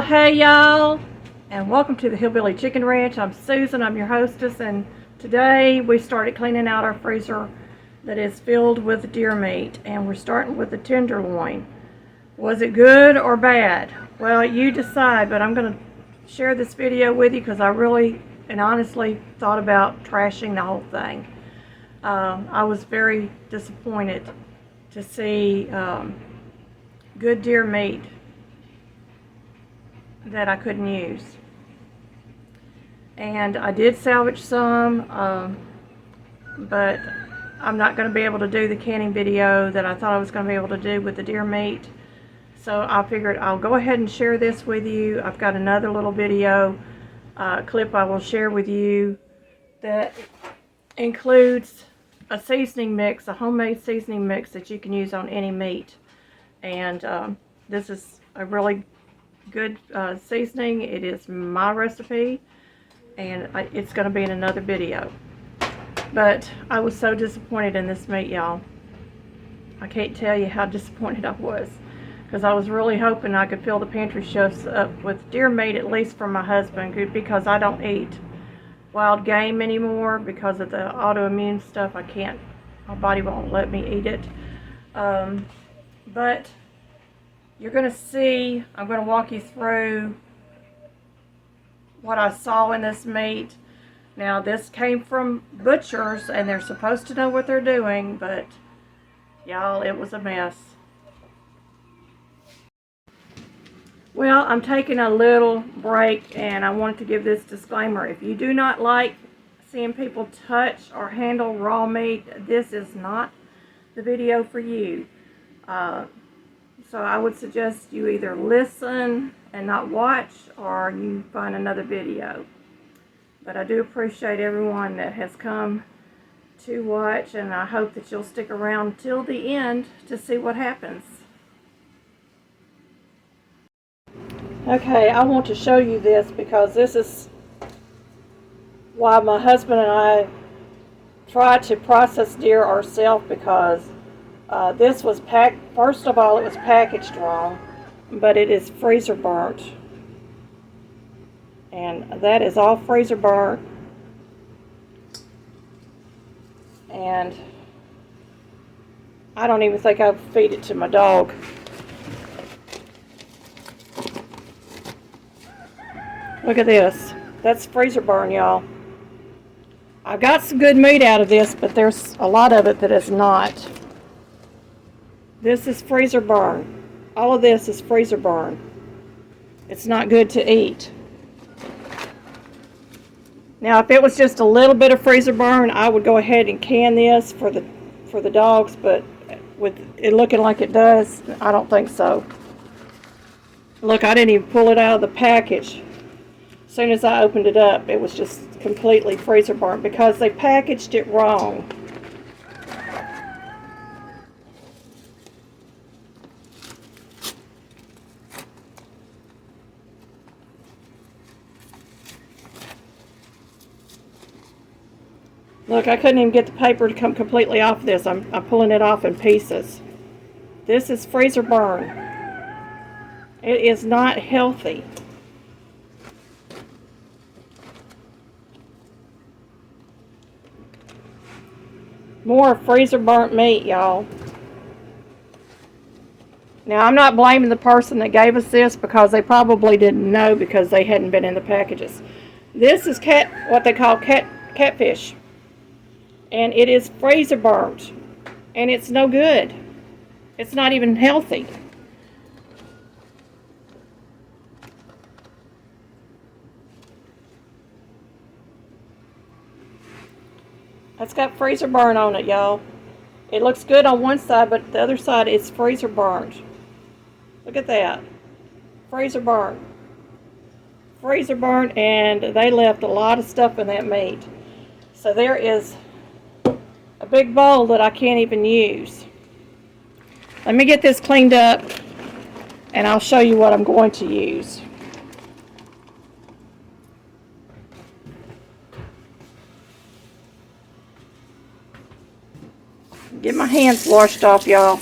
Hey y'all, and welcome to the Hillbilly Chicken Ranch. I'm Susan, I'm your hostess, and today we started cleaning out our freezer that is filled with deer meat, and we're starting with the tenderloin. Was it good or bad? Well, you decide, but I'm going to share this video with you because I really and honestly thought about trashing the whole thing. I was very disappointed to see good deer meat that I couldn't use. And I did salvage some, but I'm not going to be able to do the canning video that I thought I was going to be able to do with the deer meat. So I figured I'll go ahead and share this with you. I've got another little video clip I will share with you that includes a seasoning mix, a homemade seasoning mix that you can use on any meat. And this is a really good seasoning. It is my recipe, and it's going to be in another video. But I was so disappointed in this meat, y'all. I can't tell you how disappointed I was, because I was really hoping I could fill the pantry shelves up with deer meat, at least for my husband, because I don't eat wild game anymore because of the autoimmune stuff. I can't, my body won't let me eat it. But you're going to see, I'm going to walk you through what I saw in this meat. Now, this came from butchers, and they're supposed to know what they're doing, but y'all, it was a mess. Well, I'm taking a little break, and I wanted to give this disclaimer. If you do not like seeing people touch or handle raw meat, this is not the video for you. So I would suggest you either listen and not watch, or you find another video. But I do appreciate everyone that has come to watch, and I hope that you'll stick around till the end to see what happens. Okay, I want to show you this because this is why my husband and I try to process deer ourselves, because this was packed, first of all, it was packaged wrong, but it is freezer burnt. And that is all freezer burnt. And I don't even think I'd feed it to my dog. Look at this. That's freezer burn, y'all. I got some good meat out of this, but there's a lot of it that is not. This is freezer burn. All of this is freezer burn. It's not good to eat. Now, if it was just a little bit of freezer burn, I would go ahead and can this for the dogs, but with it looking like it does, I don't think so. Look, I didn't even pull it out of the package. As soon as I opened it up, it was just completely freezer burnt because they packaged it wrong. Look, I couldn't even get the paper to come completely off this. I'm pulling it off in pieces. This is freezer burn. It is not healthy. More freezer burnt meat, y'all. Now, I'm not blaming the person that gave us this because they probably didn't know because they hadn't been in the packages. This is what they call catfish. And it is freezer burnt, and it's no good. It's not even healthy. It's got freezer burn on it, y'all. It looks good on one side, but the other side is freezer burned. Look at that. Freezer burn. Freezer burn, and they left a lot of stuff in that meat. So there is a big bowl that I can't even use. Let me get this cleaned up, and I'll show you what I'm going to use. Get my hands washed off, y'all.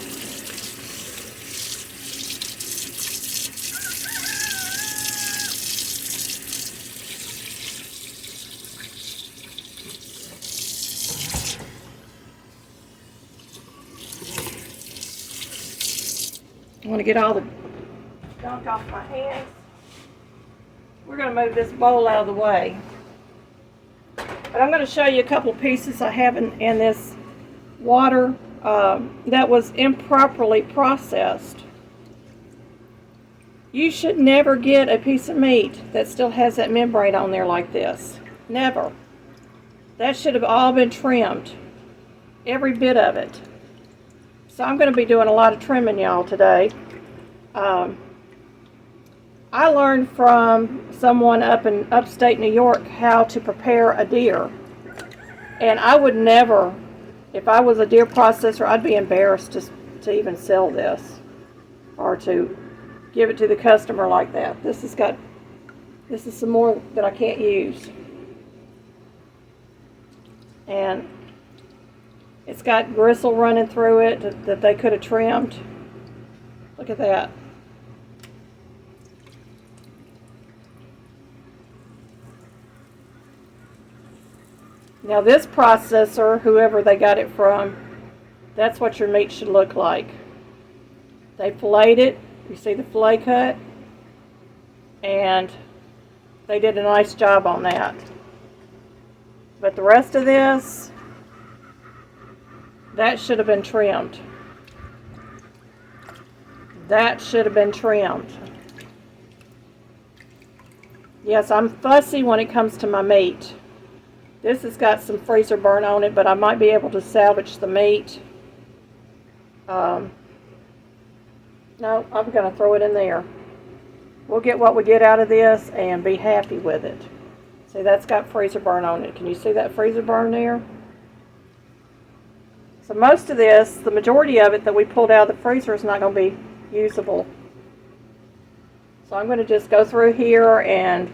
want to get all the gunk off my hands. We're going to move this bowl out of the way. But I'm going to show you a couple pieces I have in this water that was improperly processed. You should never get a piece of meat that still has that membrane on there like this. Never. That should have all been trimmed. Every bit of it. So I'm going to be doing a lot of trimming, y'all, today. I learned from someone up in upstate New York how to prepare a deer. And I would never, if I was a deer processor, I'd be embarrassed to even sell this or to give it to the customer like that. This is some more that I can't use. And it's got gristle running through it that they could have trimmed. Look at that. Now this processor, whoever they got it from, that's what your meat should look like. They filleted it. You see the fillet cut? And they did a nice job on that. But the rest of this, that should have been trimmed. That should have been trimmed. Yes, I'm fussy when it comes to my meat. This has got some freezer burn on it, but I might be able to salvage the meat. No, I'm going to throw it in there. We'll get what we get out of this and be happy with it. See, that's got freezer burn on it. Can you see that freezer burn there? So most of this, the majority of it that we pulled out of the freezer is not going to be usable. So I'm going to just go through here and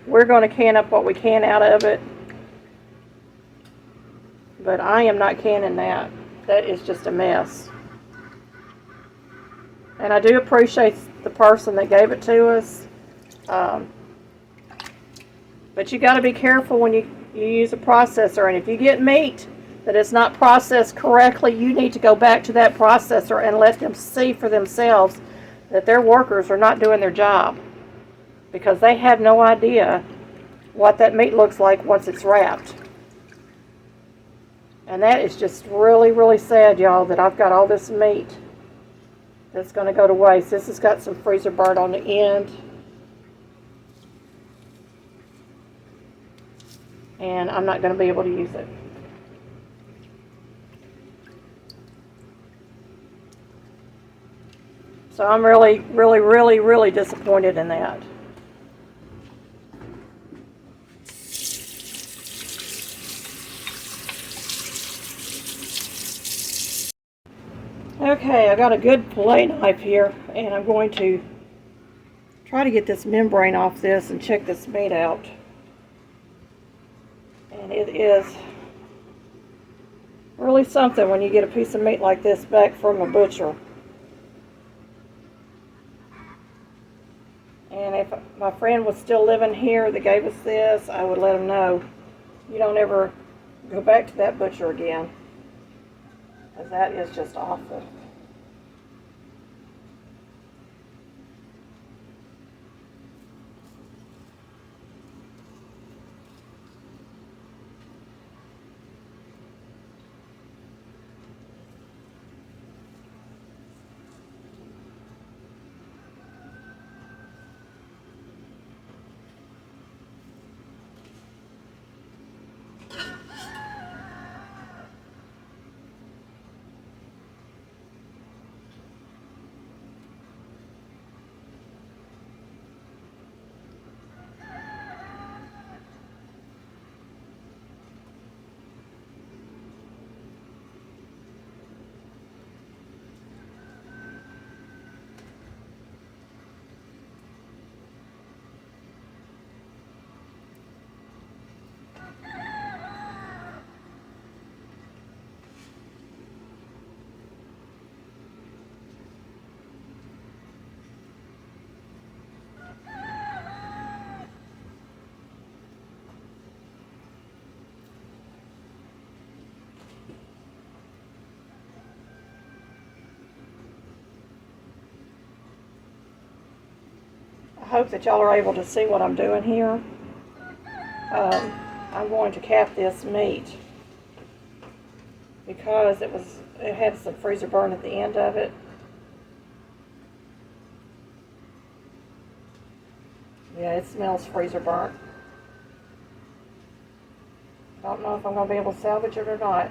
we're going to can up what we can out of it. But I am not canning that. That is just a mess. And I do appreciate the person that gave it to us. But you got to be careful when you use a processor. And if you get meat that is not processed correctly, you need to go back to that processor and let them see for themselves that their workers are not doing their job. Because they have no idea what that meat looks like once it's wrapped. And that is just really, really sad, y'all, that I've got all this meat that's going to go to waste. This has got some freezer burn on the end. And I'm not going to be able to use it. So I'm really, really, really, really disappointed in that. Okay, I got a good fillet knife here, and I'm going to try to get this membrane off this and check this meat out. And it is really something when you get a piece of meat like this back from a butcher. And if my friend was still living here that gave us this, I would let him know, you don't ever go back to that butcher again. Because that is just awful. I hope that y'all are able to see what I'm doing here. I'm going to cap this meat because it had some freezer burn at the end of it. Yeah, it smells freezer burnt. I don't know if I'm going to be able to salvage it or not.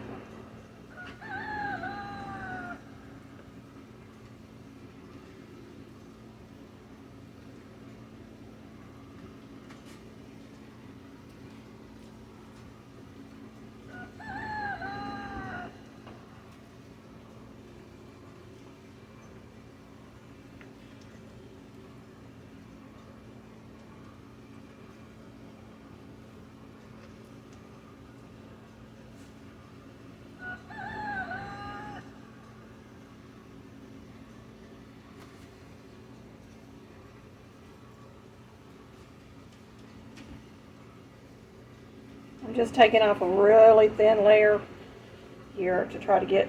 I'm just taking off a really thin layer here to try to get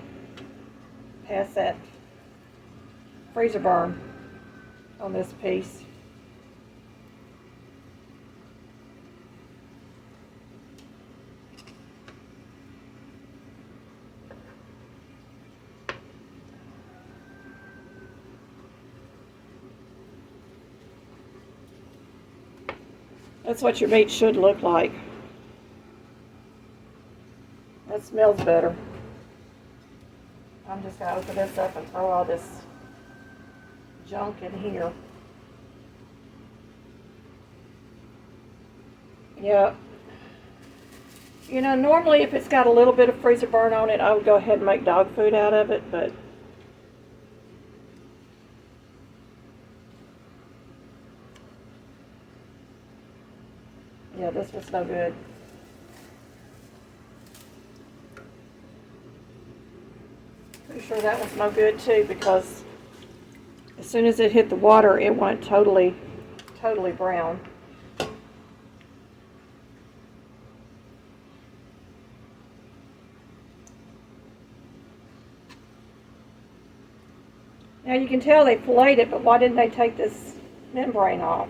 past that freezer burn on this piece. That's what your meat should look like. That smells better. I'm just going to open this up and throw all this junk in here. Yeah. You know, normally if it's got a little bit of freezer burn on it, I would go ahead and make dog food out of it, but yeah, this was no good. Pretty sure that was no good too, because as soon as it hit the water, it went totally brown. Now you can tell they filleted it, but why didn't they take this membrane off?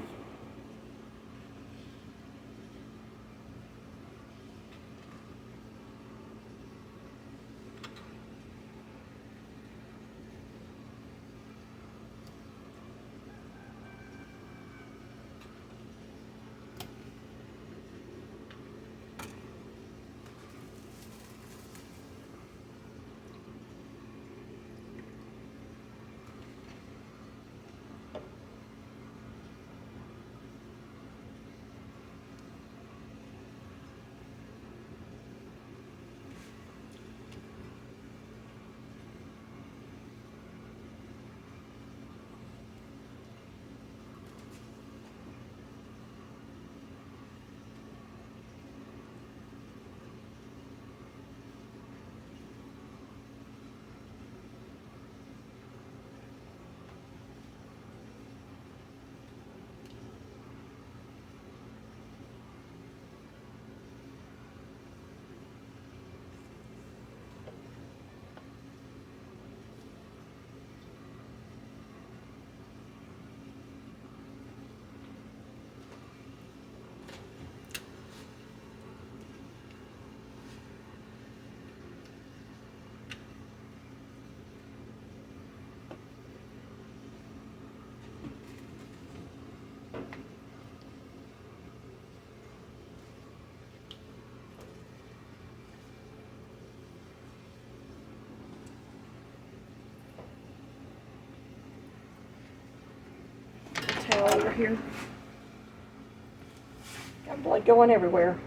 Towel over here. Got blood going everywhere.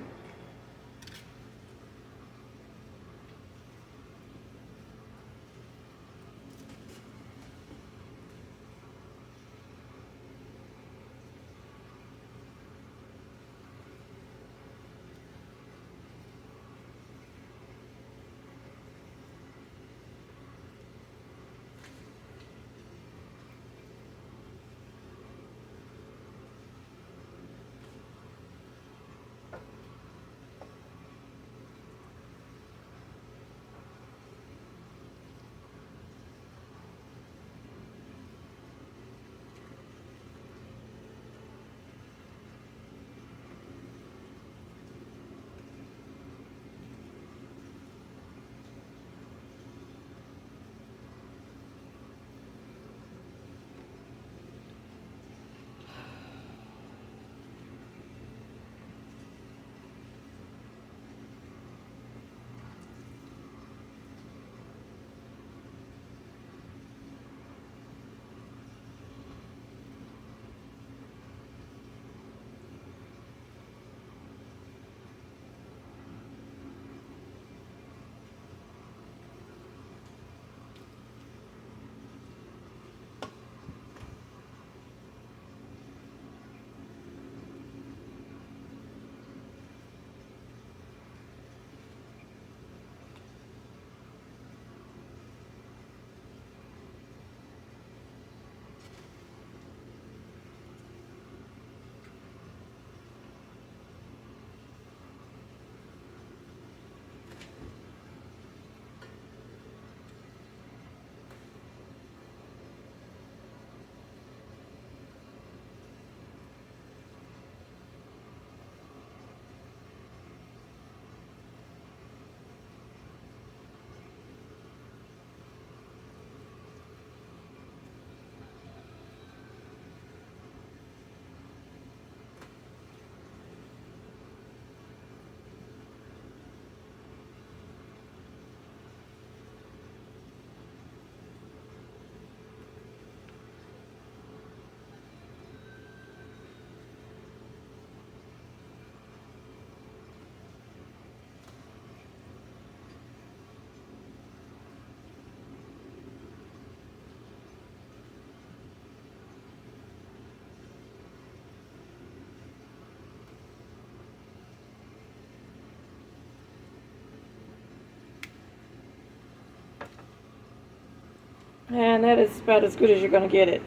And that is about as good as you're going to get it.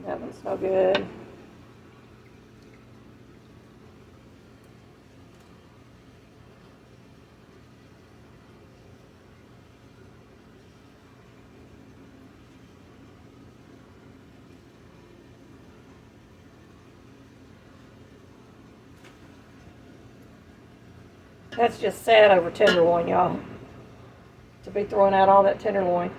That one's no good. That's just sad over tenderloin, y'all. To be throwing out all that tenderloin.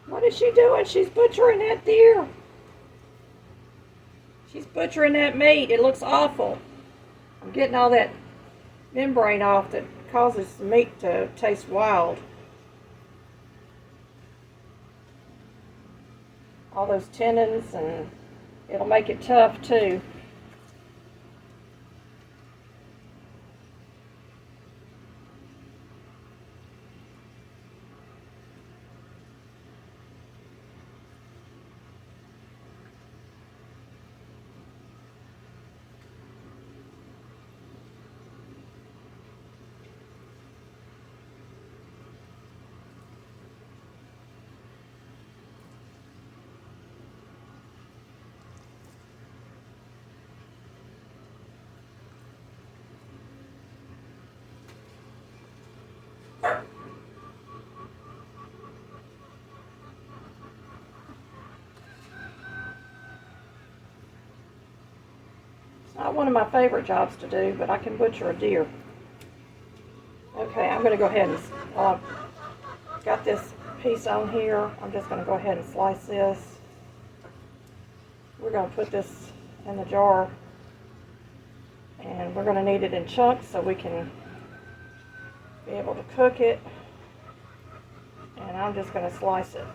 What is she doing? She's butchering that deer. She's butchering that meat. It looks awful. I'm getting all that membrane off that causes the meat to taste wild. All those tendons, and it'll make it tough too. Not one of my favorite jobs to do, but I can butcher a deer. Okay, I'm going to go ahead and got this piece on here. I'm just going to go ahead and slice this. We're going to put this in the jar, and we're going to need it in chunks so we can be able to cook it. And I'm just going to slice it.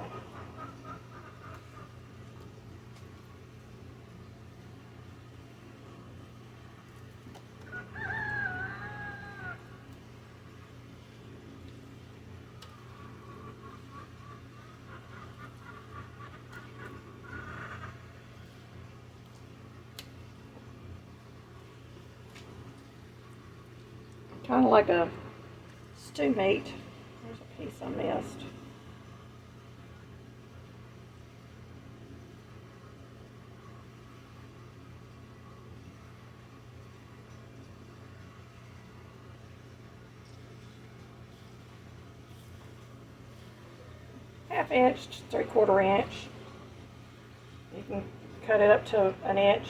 Kind of like a stew meat. There's a piece I missed. Half inch, 3/4 inch. You can cut it up to an inch.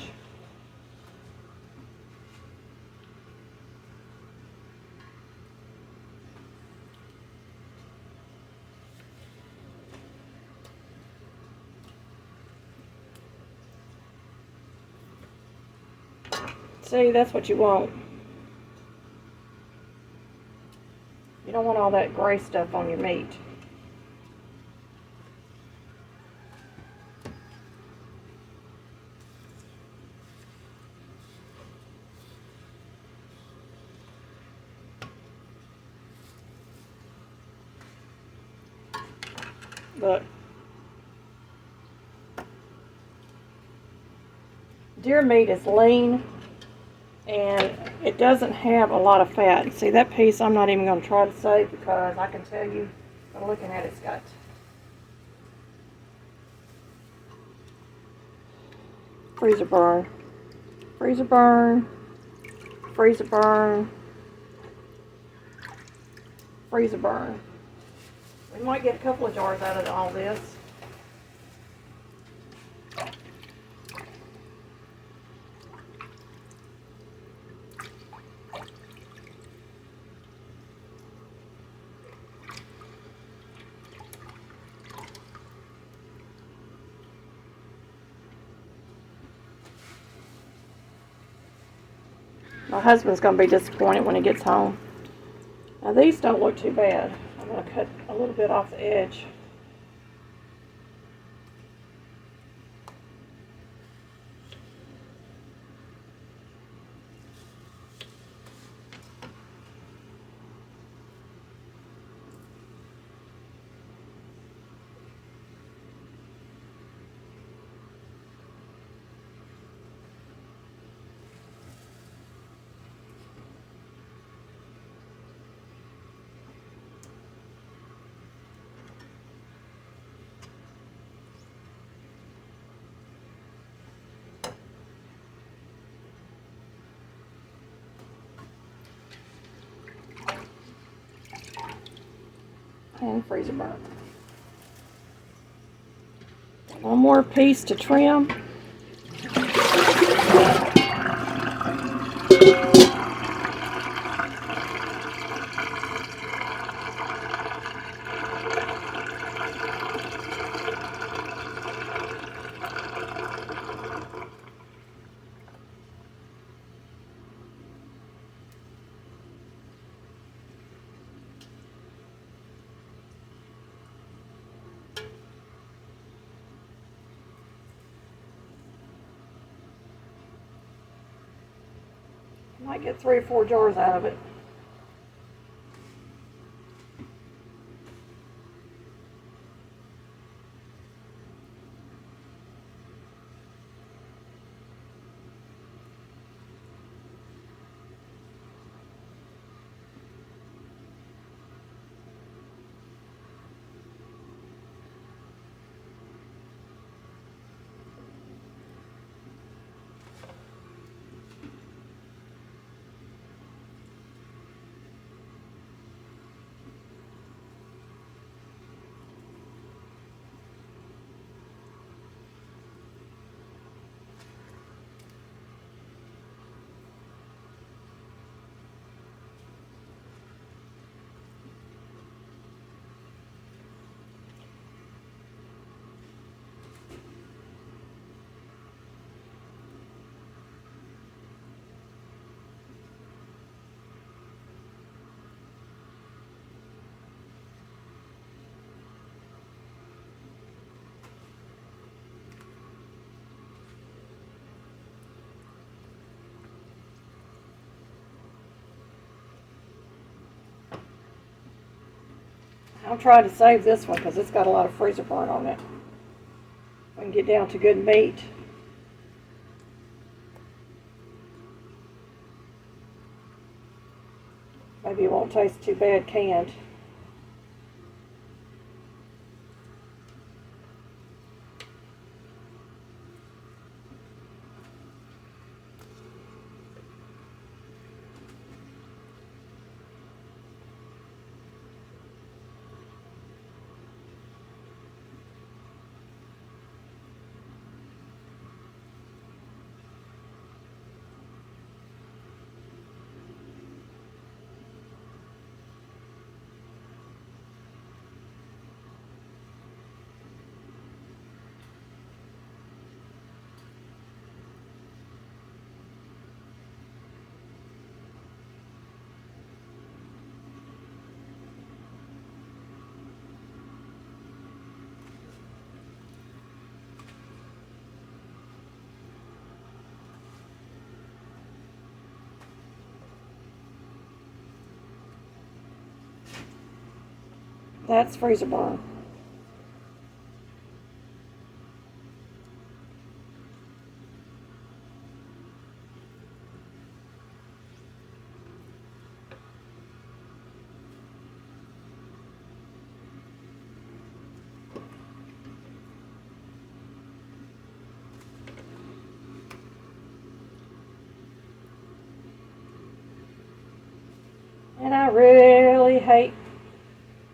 See, that's what you want. You don't want all that gray stuff on your meat. Look. Deer meat is lean, and it doesn't have a lot of fat. See, that piece I'm not even going to try to save, because I can tell you by looking at it, it's got freezer burn, freezer burn, freezer burn, freezer burn. We might get a couple of jars out of all this. My husband's going to be disappointed when he gets home. Now these don't look too bad. I'm going to cut a little bit off the edge. And freezer burn. One more piece to trim. Might get 3 or 4 jars out of it. I'm trying to save this one because it's got a lot of freezer burn on it. I can get down to good meat. Maybe it won't taste too bad canned. That's freezer burn. And I really hate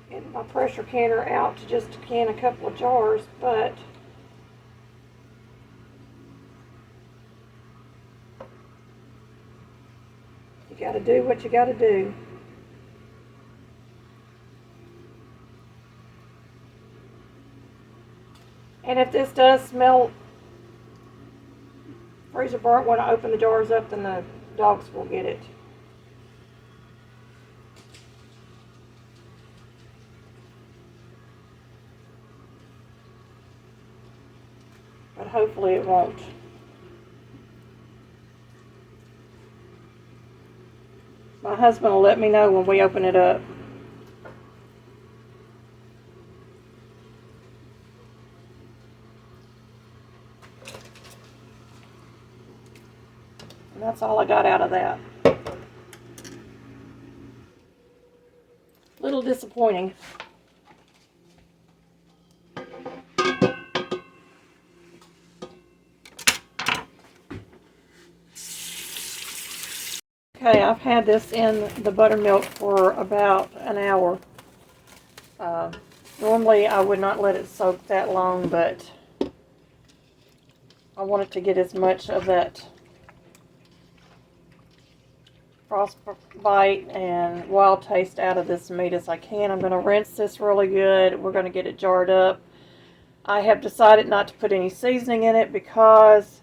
getting my pressure canner out to just can a couple of jars, but you gotta do what you gotta do. And if this does smell freezer burnt when I open the jars up, then the dogs will get it. But hopefully it won't. My husband will let me know when we open it up. And that's all I got out of that. Little disappointing. Okay, I've had this in the buttermilk for about an hour. Normally I would not let it soak that long, but I wanted to get as much of that frostbite and wild taste out of this meat as I can. I'm going to rinse this really good. We're going to get it jarred up. I have decided not to put any seasoning in it because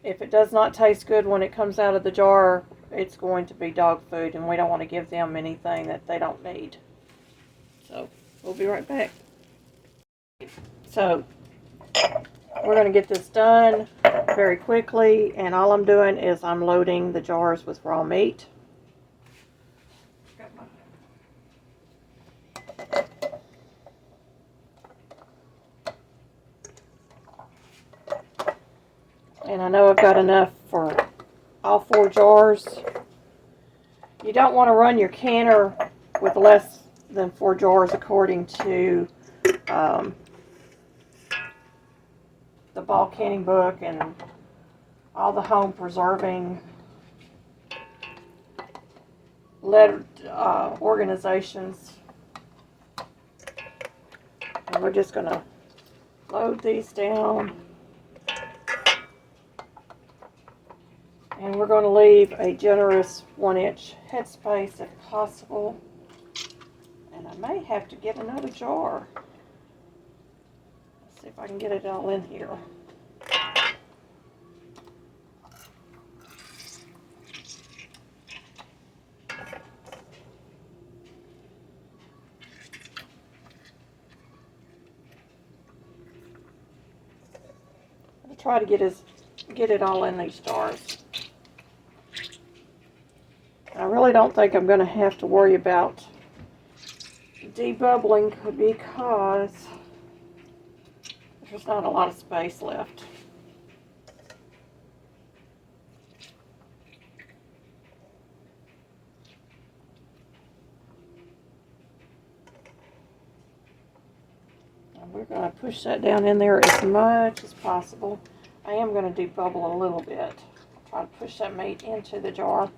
if it does not taste good when it comes out of the jar, it's going to be dog food, and we don't want to give them anything that they don't need. So we'll be right back. So we're going to get this done very quickly, and all I'm doing is I'm loading the jars with raw meat. And I know I've got enough for all 4 jars. You don't want to run your canner with less than 4 jars according to the Ball Canning book and all the home preserving lettered organizations. And we're just going to load these down. And we're going to leave a generous 1-inch headspace if possible. And I may have to get another jar. Let's see if I can get it all in here. I'll try to get it all in these jars. I really don't think I'm going to have to worry about debubbling because there's not a lot of space left. And we're going to push that down in there as much as possible. I am going to debubble a little bit. I'll try to push that meat into the jar.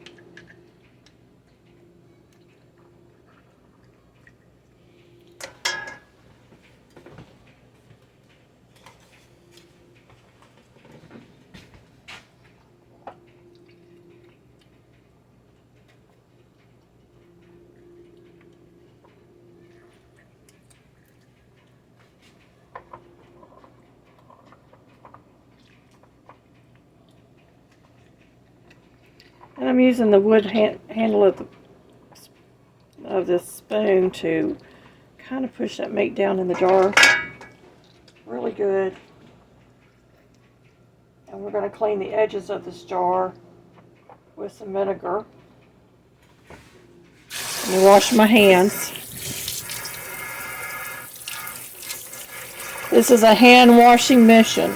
And I'm using the wood handle of this spoon to kind of push that meat down in the jar really good. And we're going to clean the edges of this jar with some vinegar. Let me wash my hands. This is a hand washing mission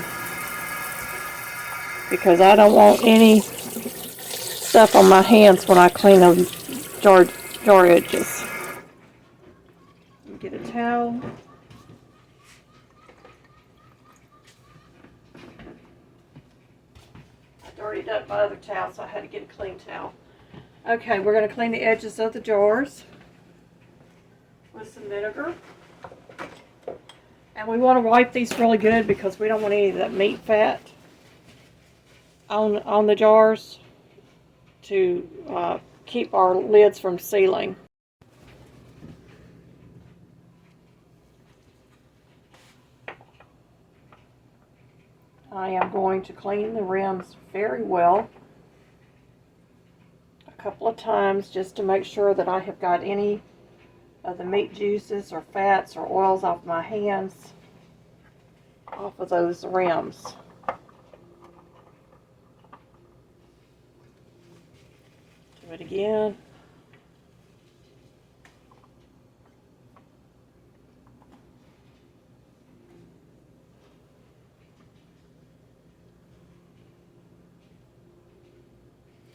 because I don't want any stuff on my hands when I clean those jar edges. Get a towel. I dirtied up my other towel, so I had to get a clean towel. Okay, we're going to clean the edges of the jars with some vinegar. And we want to wipe these really good because we don't want any of that meat fat on the jars to keep our lids from sealing. I am going to clean the rims very well a couple of times just to make sure that I have got any of the meat juices or fats or oils off my hands off of those rims. Do it again.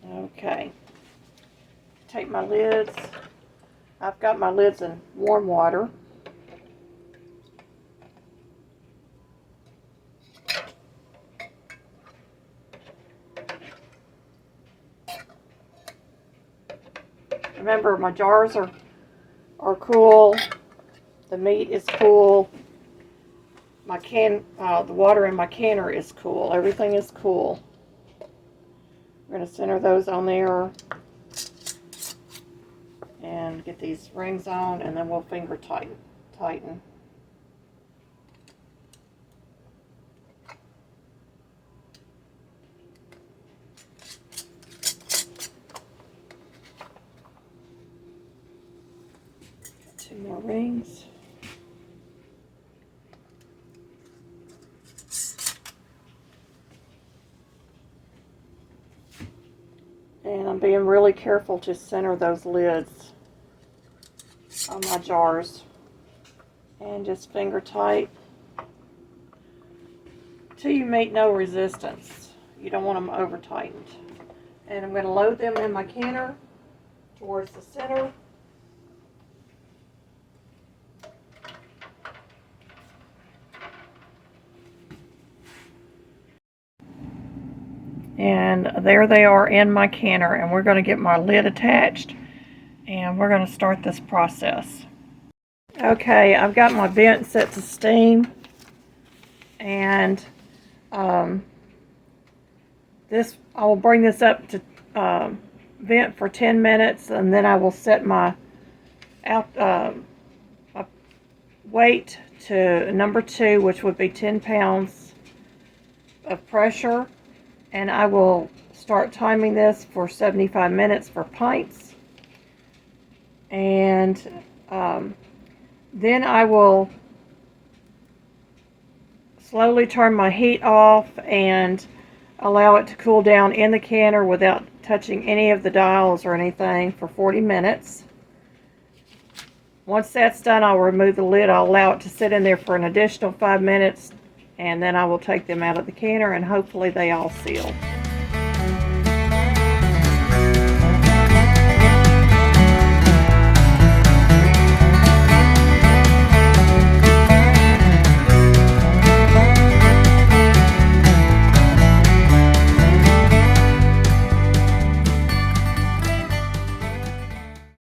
Okay. Take my lids. I've got my lids in warm water. Remember, my jars are cool. The meat is cool. My the water in my canner is cool. Everything is cool. We're going to center those on there and get these rings on, and then we'll finger tighten. Two more rings. And I'm being really careful to center those lids on my jars. And just finger tight till you make no resistance. You don't want them over tightened. And I'm going to load them in my canner towards the center. And there they are in my canner, and we're going to get my lid attached and we're going to start this process. Okay, I've got my vent set to steam, and I will bring this up to vent for 10 minutes, and then I will set my weight to number 2, which would be 10 pounds of pressure. And I will start timing this for 75 minutes for pints. And then I will slowly turn my heat off and allow it to cool down in the canner without touching any of the dials or anything for 40 minutes. Once that's done, I'll remove the lid. I'll allow it to sit in there for an additional 5 minutes, and then I will take them out of the canner, and hopefully they all seal.